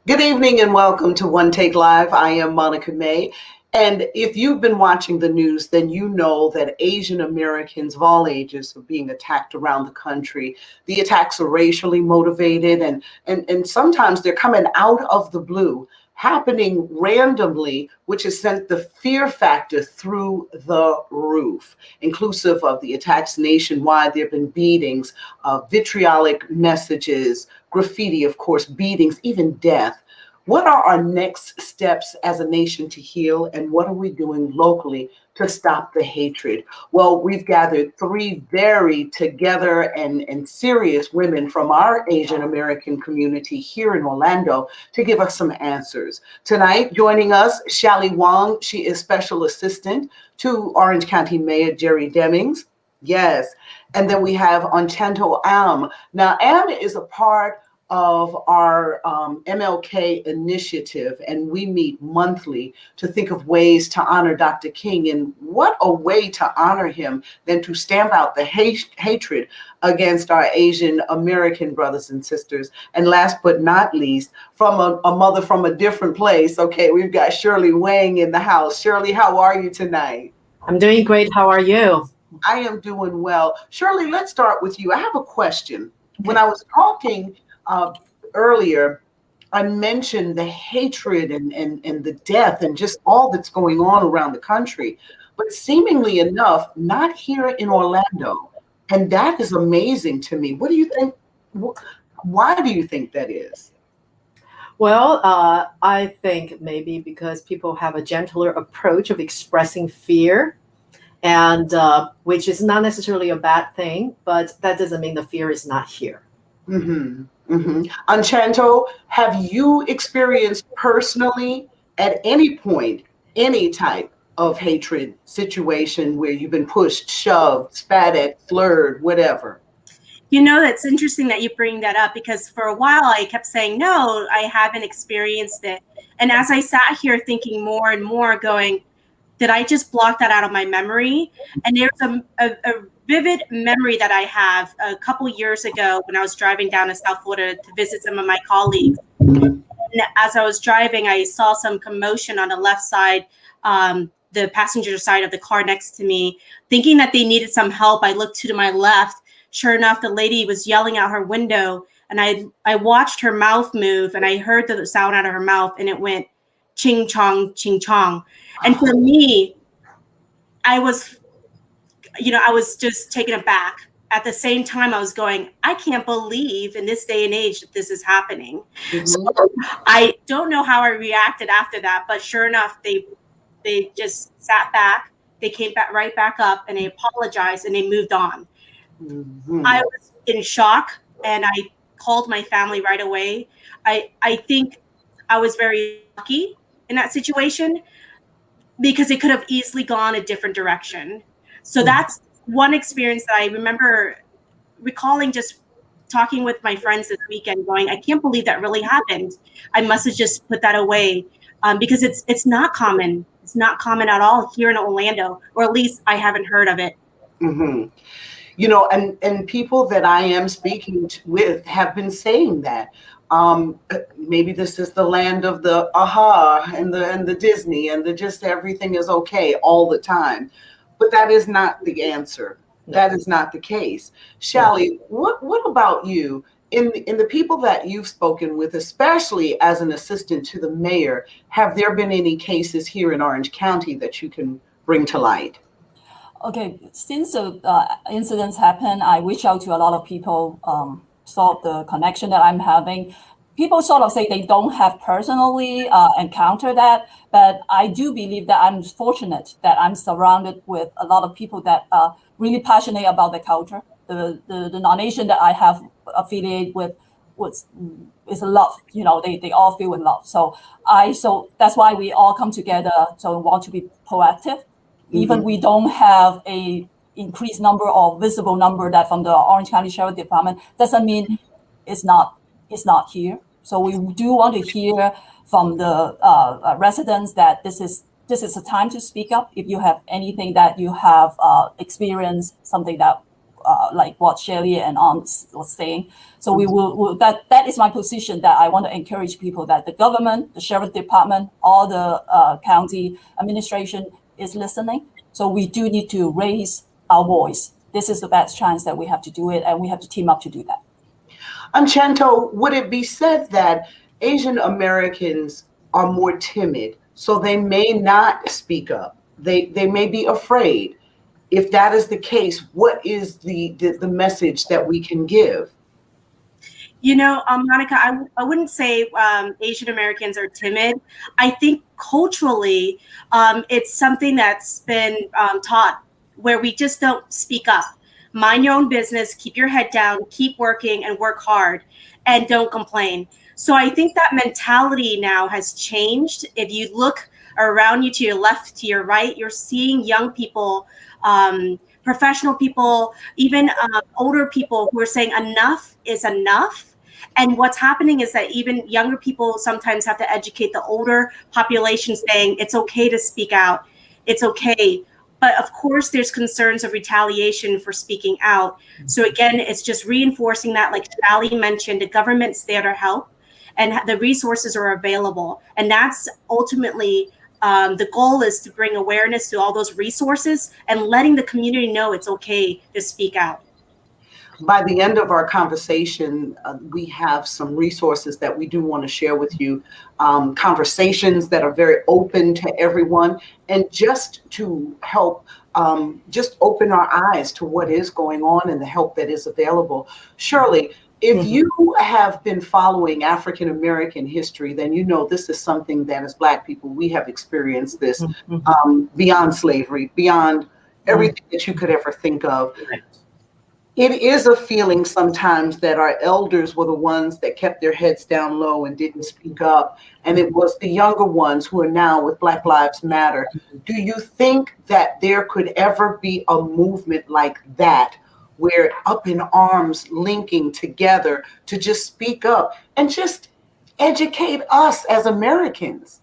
Good evening and welcome to One Take Live. I am Monica May. And if you've been watching the news, then you know that Asian Americans of all ages are being attacked around the country. The attacks are racially motivated and sometimes they're coming out of the blue, happening randomly, which has sent the fear factor through the roof, inclusive of the attacks nationwide. There have been beatings, vitriolic messages, graffiti, of course, beatings, even death. What are our next steps as a nation to heal, and what are we doing locally to stop the hatred? Well, we've gathered three very together and serious women from our Asian American community here in Orlando to give us some answers. Tonight, joining us, Shally Wong. She is Special Assistant to Orange County Mayor Jerry Demings. Yes. And then we have Onchanto Am. Now, Am is a part of our MLK initiative, and we meet monthly to think of ways to honor Dr. King. And what a way to honor him than to stamp out the hatred against our Asian American brothers and sisters. And last but not least, from a mother from a different place, okay, we've got Shally Wong in the house. Shally, how are you tonight? I'm doing great. How are you? I am doing well. Shally, let's start with you. I have a question. When I was talking earlier, I mentioned the hatred and the death and just all that's going on around the country, but seemingly enough, not here in Orlando. And that is amazing to me. What do you think? Why do you think that is? Well, I think maybe because people have a gentler approach of expressing fear, and which is not necessarily a bad thing, but that doesn't mean the fear is not here. Mm-hmm. Mm-hmm. Enchanto, have you experienced personally at any point any type of hatred situation where you've been pushed, shoved, spat at, slurred, whatever? You know, that's interesting that you bring that up, because for a while I kept saying, no, I haven't experienced it. And as I sat here thinking more and more, going, did I just block that out of my memory? And there's a vivid memory that I have a couple years ago when I was driving down to South Florida to visit some of my colleagues. And as I was driving, I saw some commotion on the left side, the passenger side of the car next to me. Thinking that they needed some help, I looked to my left. Sure enough, the lady was yelling out her window, and I watched her mouth move, and I heard the sound out of her mouth, and it went ching chong, ching chong. And for me, I was just taken aback. At the same time, I was going, I can't believe in this day and age that this is happening. Mm-hmm. So I don't know how I reacted after that, but sure enough, they just sat back. They came right back up, and they apologized, and they moved on. Mm-hmm. I was in shock, and I called my family right away. I think I was very lucky in that situation, because it could have easily gone a different direction. So that's one experience that I remember recalling, just talking with my friends this weekend, going, I can't believe that really happened. I must have just put that away, because it's not common. It's not common at all here in Orlando, or at least I haven't heard of it. Mm-hmm. You know, and people that I am speaking with have been saying that. Maybe this is the land of the aha and the Disney and the just everything is okay all the time. But that is not the answer. That is not the case. Shally, what about you? In the people that you've spoken with, especially as an assistant to the mayor, have there been any cases here in Orange County that you can bring to light? Okay, since the incidents happened, I reached out to a lot of people, saw the connection that I'm having. People sort of say they don't have personally encountered that, but I do believe that I'm fortunate that I'm surrounded with a lot of people that are really passionate about the culture. The non-Asian that I have affiliated with is love. You know, they all feel with love. So that's why we all come together. So we want to be proactive. Even we don't have a increased number or visible number that from the Orange County Sheriff Department, doesn't mean it's not here. So we do want to hear from the residents that this is a time to speak up. If you have anything that you have experienced, something that like what Shally and Ans was saying. So we will that is my position, that I want to encourage people that the government, the sheriff department, all the county administration is listening. So we do need to raise our voice. This is the best chance that we have to do it, and we have to team up to do that. Chanto, would it be said that Asian Americans are more timid, so they may not speak up? They may be afraid. If that is the case, what is the message that we can give? You know, Monica, I wouldn't say Asian Americans are timid. I think culturally, it's something that's been taught where we just don't speak up. Mind your own business, keep your head down, keep working and work hard, and don't complain. So I think that mentality now has changed. If you look around you, to your left, to your right, you're seeing young people, professional people, even older people who are saying enough is enough. And what's happening is that even younger people sometimes have to educate the older population, saying it's okay to speak out. It's okay. But of course, there's concerns of retaliation for speaking out. So again, it's just reinforcing that, like Shally mentioned, the government's there to help and the resources are available. And that's ultimately the goal, is to bring awareness to all those resources and letting the community know it's okay to speak out. By the end of our conversation, we have some resources that we do want to share with you, conversations that are very open to everyone, and just to help just open our eyes to what is going on and the help that is available. Shirley, if you have been following African American history, then you know this is something that as Black people, we have experienced this beyond slavery, beyond everything that you could ever think of. It is a feeling sometimes that our elders were the ones that kept their heads down low and didn't speak up. And it was the younger ones who are now with Black Lives Matter. Do you think that there could ever be a movement like that, where up in arms, linking together to just speak up and just educate us as Americans?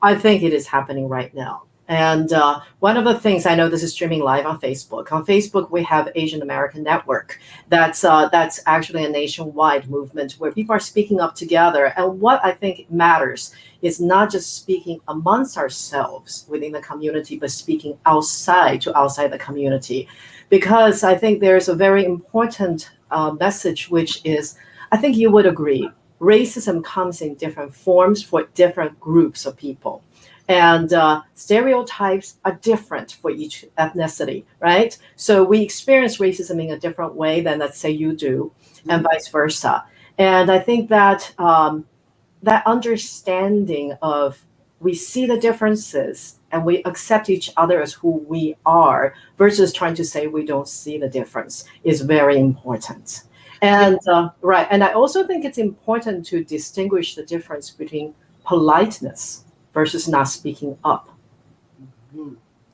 I think it is happening right now. And one of the things, I know this is streaming live on Facebook. On Facebook, we have Asian American Network. That's actually a nationwide movement where people are speaking up together. And what I think matters is not just speaking amongst ourselves within the community, but speaking outside the community. Because I think there's a very important message, which is, I think you would agree, racism comes in different forms for different groups of people. And stereotypes are different for each ethnicity, right? So we experience racism in a different way than, let's say, you do, and vice versa. And I think that that understanding of, we see the differences and we accept each other as who we are versus trying to say we don't see the difference is very important. And right. And I also think it's important to distinguish the difference between politeness versus not speaking up.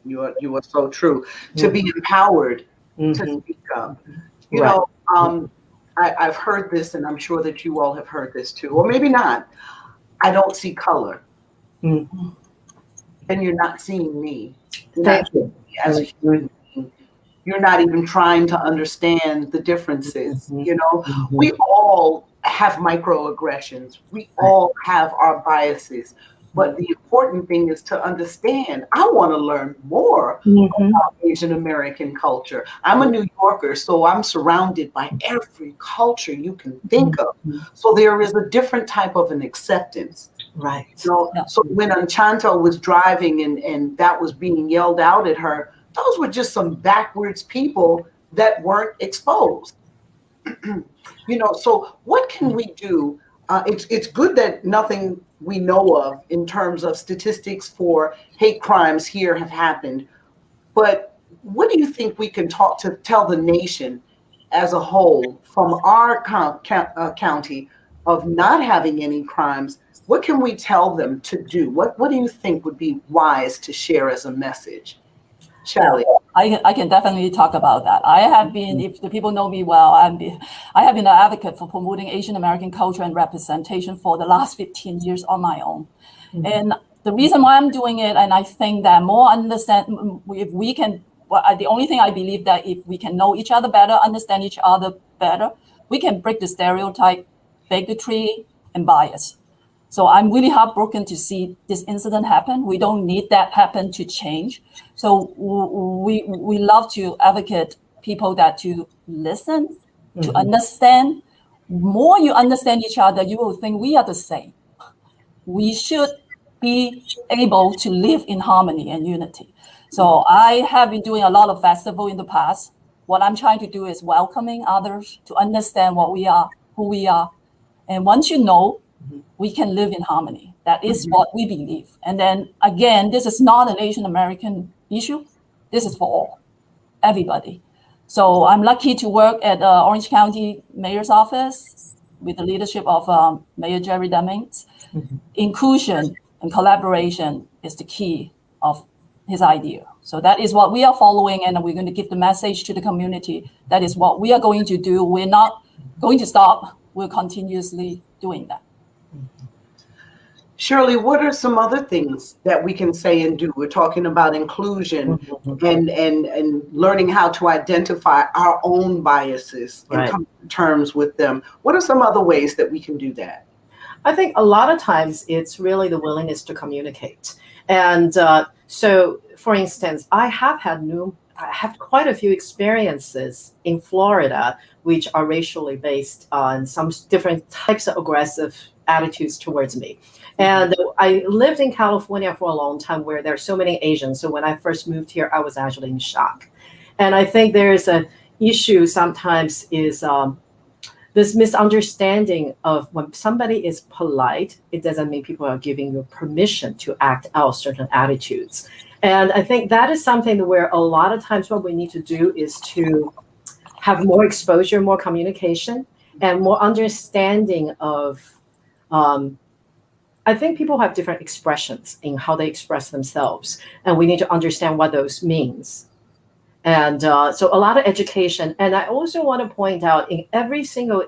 You are so true. To be empowered to speak up. You know, I've heard this, and I'm sure that you all have heard this too, or maybe not. I don't see color. And you're not seeing me. Thank you. As a human being. You're not even trying to understand the differences. You know, we all have microaggressions. We all have our biases. But the important thing is to understand, I want to learn more about Asian American culture. I'm a New Yorker, so I'm surrounded by every culture you can think of. So there is a different type of an acceptance. Right. So when Enchanto was driving and that was being yelled out at her, those were just some backwards people that weren't exposed. You know, so what can we do? It's good that nothing we know of in terms of statistics for hate crimes here have happened. But what do you think we can tell the nation as a whole from our county of not having any crimes? What can we tell them to do? What do you think would be wise to share as a message? Shally. I can definitely talk about that. I have been, if the people know me well, I have been an advocate for promoting Asian American culture and representation for the last 15 years on my own. And the reason why I'm doing it, and I think that more understand, if we can the only thing I believe that if we can know each other better, understand each other better, we can break the stereotype, bigotry, and bias. So I'm really heartbroken to see this incident happen. We don't need that happen to change. So we love to advocate people that to listen, to understand. More you understand each other, you will think we are the same. We should be able to live in harmony and unity. So I have been doing a lot of festival in the past. What I'm trying to do is welcoming others to understand what we are, who we are. And once you know, we can live in harmony. That is what we believe. And then again, this is not an Asian American issue. This is for all, everybody. So I'm lucky to work at Orange County Mayor's office with the leadership of Mayor Jerry Demings. Inclusion and collaboration is the key of his idea. So that is what we are following, and we're going to give the message to the community. That is what we are going to do. We're not going to stop. We're continuously doing that. Shirley, what are some other things that we can say and do? We're talking about inclusion and learning how to identify our own biases and come to terms with them. What are some other ways that we can do that? I think a lot of times it's really the willingness to communicate. And so, for instance, I have quite a few experiences in Florida, which are racially based on some different types of aggressive attitudes towards me. And I lived in California for a long time where there are so many Asians. So when I first moved here, I was actually in shock. And I think there's an issue sometimes is this misunderstanding of when somebody is polite, it doesn't mean people are giving you permission to act out certain attitudes. And I think that is something where a lot of times what we need to do is to have more exposure, more communication, and more understanding of, I think people have different expressions in how they express themselves, and we need to understand what those means. And so a lot of education. And I also want to point out in every single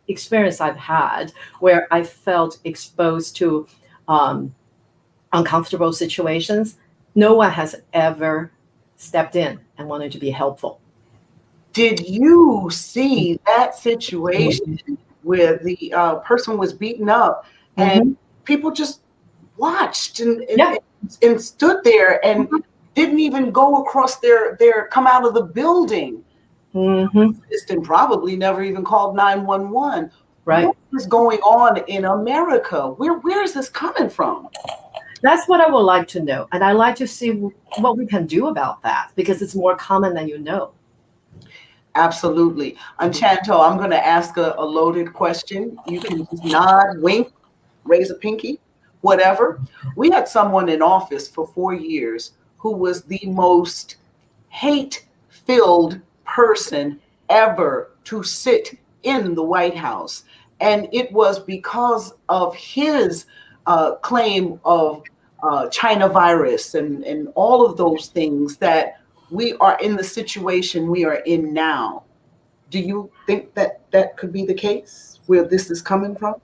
experience I've had where I felt exposed to uncomfortable situations, no one has ever stepped in and wanted to be helpful. Did you see that situation where the person was beaten up and people just watched and stood there and didn't even go across their come out of the building? And probably never even called 911. Right. What is going on in America? Where is this coming from? That's what I would like to know. And I'd like to see what we can do about that, because it's more common than you know. Absolutely. Enchanto, I'm going to ask a loaded question. You can just nod, wink, raise a pinky, whatever. We had someone in office for 4 years who was the most hate-filled person ever to sit in the White House. And it was because of his claim of China virus and all of those things that we are in the situation we are in now. Do you think that that could be the case, where this is coming from?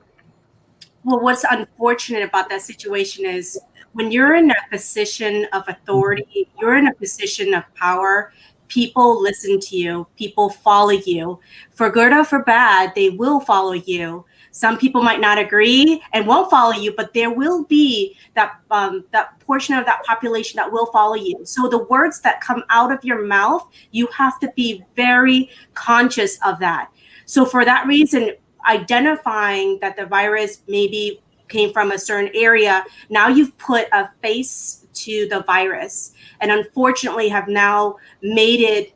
Well, what's unfortunate about that situation is when you're in a position of authority, you're in a position of power, people listen to you, people follow you. For good or for bad, they will follow you. Some people might not agree and won't follow you, but there will be that portion of that population that will follow you. So the words that come out of your mouth, you have to be very conscious of that. So for that reason, identifying that the virus maybe came from a certain area, now you've put a face to the virus, and unfortunately have now made it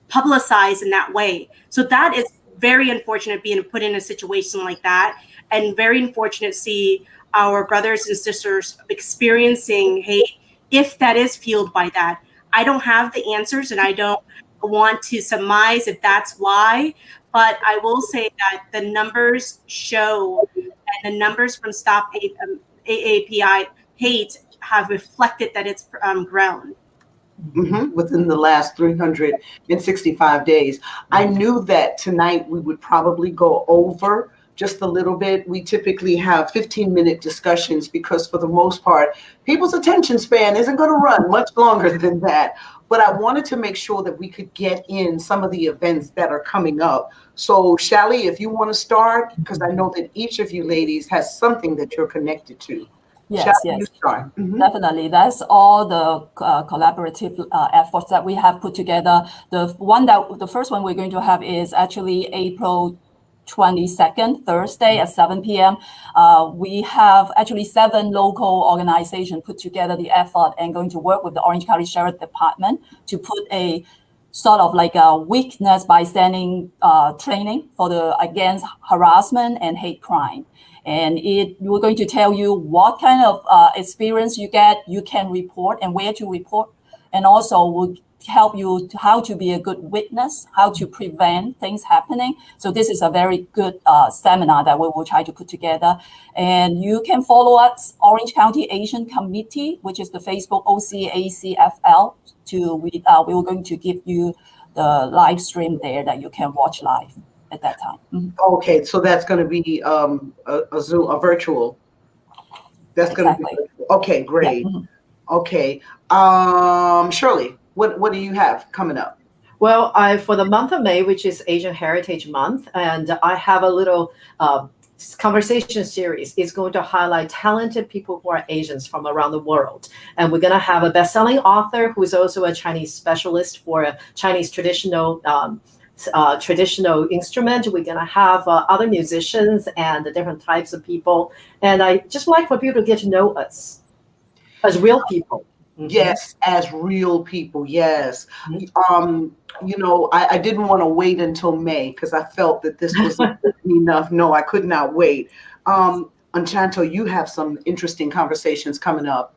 publicized in that way. So that is very unfortunate, being put in a situation like that, and very unfortunate to see our brothers and sisters experiencing hate, if that is fueled by that. I don't have the answers, and I don't want to surmise if that's why, but I will say that the numbers show, and the numbers from Stop AAPI Hate have reflected that it's grown. Within the last 365 days. I knew that tonight we would probably go over just a little bit. We typically have 15-minute discussions because for the most part, people's attention span isn't going to run much longer than that. But I wanted to make sure that we could get in some of the events that are coming up. So Shally, if you want to start, because I know that each of you ladies has something that you're connected to. Yes, Shally, you start. definitely. That's all the collaborative efforts that we have put together. The first one we're going to have is actually April 22nd, Thursday at 7 p.m. We have actually 7 local organizations put together the effort and going to work with the Orange County Sheriff Department to put a sort of like a witness bystanding training for the against harassment and hate crime. And we're going to tell you what kind of experience you can report and where to report. And also we'll help you how to be a good witness, how to prevent things happening. So this is a very good seminar that we will try to put together. And you can follow us, Orange County Asian Committee, which is the Facebook OCACFL. We were going to give you the live stream there that you can watch live at that time. Okay, so that's going to be a Zoom, a virtual. That's going to be okay. Great. Yeah. Okay, Shirley, what do you have coming up? Well, for the month of May, which is Asian Heritage Month, and I have a little conversation series. It's going to highlight talented people who are Asians from around the world. And we're going to have a best-selling author who is also a Chinese specialist for a Chinese traditional instrument. We're going to have other musicians and the different types of people. And I just like for people to get to know us as real people. Yes, as real people. Yes. You know, I didn't want to wait until May because I felt that this was enough. No, I could not wait. Enchanto, you have some interesting conversations coming up.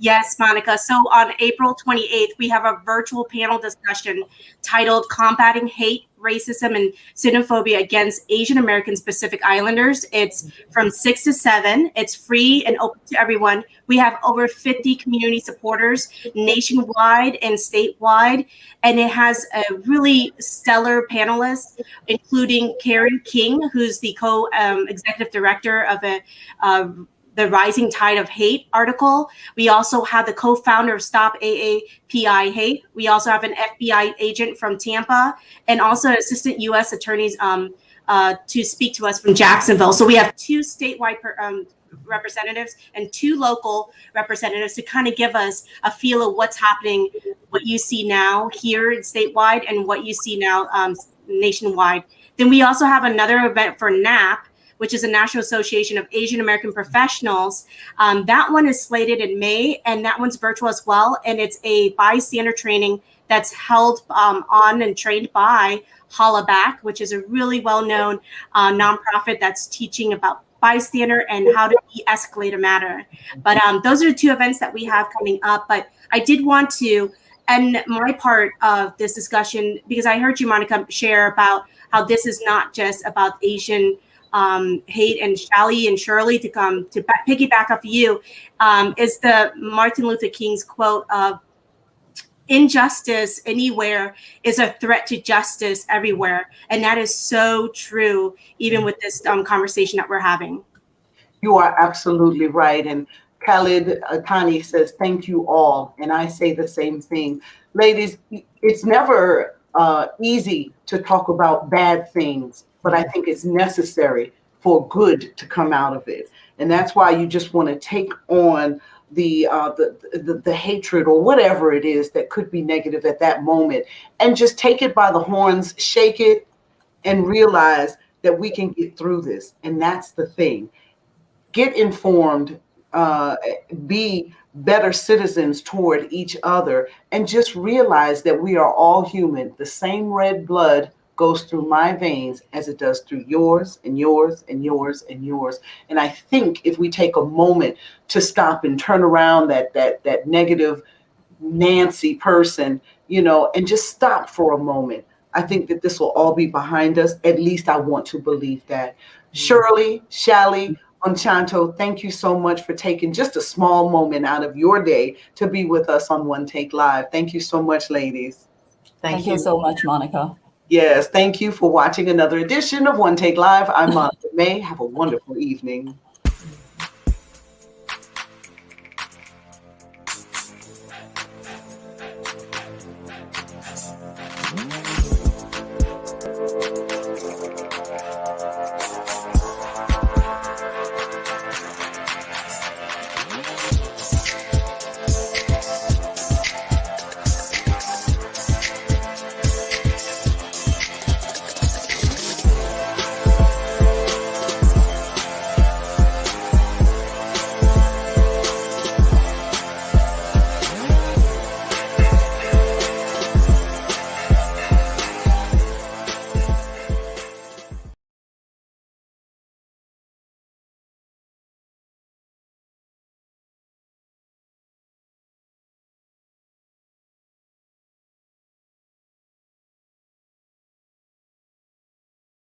Yes, Monica. So on April 28th, we have a virtual panel discussion titled Combating Hate, Racism, and Xenophobia Against Asian American Pacific Islanders. It's from 6 to 7. It's free and open to everyone. We have over 50 community supporters nationwide and statewide. And it has a really stellar panelists, including Karen King, who's the co-executive director of the Rising Tide of Hate article. We also have the co-founder of Stop AAPI Hate. We also have an FBI agent from Tampa and also assistant U.S. attorneys to speak to us from Jacksonville. So we have 2 statewide representatives and 2 local representatives to kind of give us a feel of what's happening, what you see now here statewide and what you see now nationwide. Then we also have another event for NAP, which is a National Association of Asian American Professionals. That one is slated in May, and that one's virtual as well. And it's a bystander training that's held on and trained by Hollaback, which is a really well-known nonprofit that's teaching about bystander and how to de-escalate a matter. But those are the 2 events that we have coming up. But I did want to end my part of this discussion because I heard you, Monica, share about how this is not just about Asian hate, and Shally and Shirley to come to piggyback off you is the Martin Luther King's quote of injustice anywhere is a threat to justice everywhere. And that is so true, even with this conversation that we're having. You are absolutely right. And Khalid Atani says, thank you all. And I say the same thing. Ladies, it's never easy to talk about bad things, but I think it's necessary for good to come out of it. And that's why you just want to take on the hatred or whatever it is that could be negative at that moment and just take it by the horns, shake it, and realize that we can get through this. And that's the thing. Get informed, be better citizens toward each other, and just realize that we are all human. The same red blood goes through my veins as it does through yours and yours and yours and yours. And I think if we take a moment to stop and turn around that negative Nancy person, you know, and just stop for a moment, I think that this will all be behind us. At least I want to believe that. Shirley, Shally, Enchanto, thank you so much for taking just a small moment out of your day to be with us on One Take Live. Thank you so much, ladies. Thank you so much, Monica. Yes, thank you for watching another edition of One Take Live. I'm Monica May. Have a wonderful evening.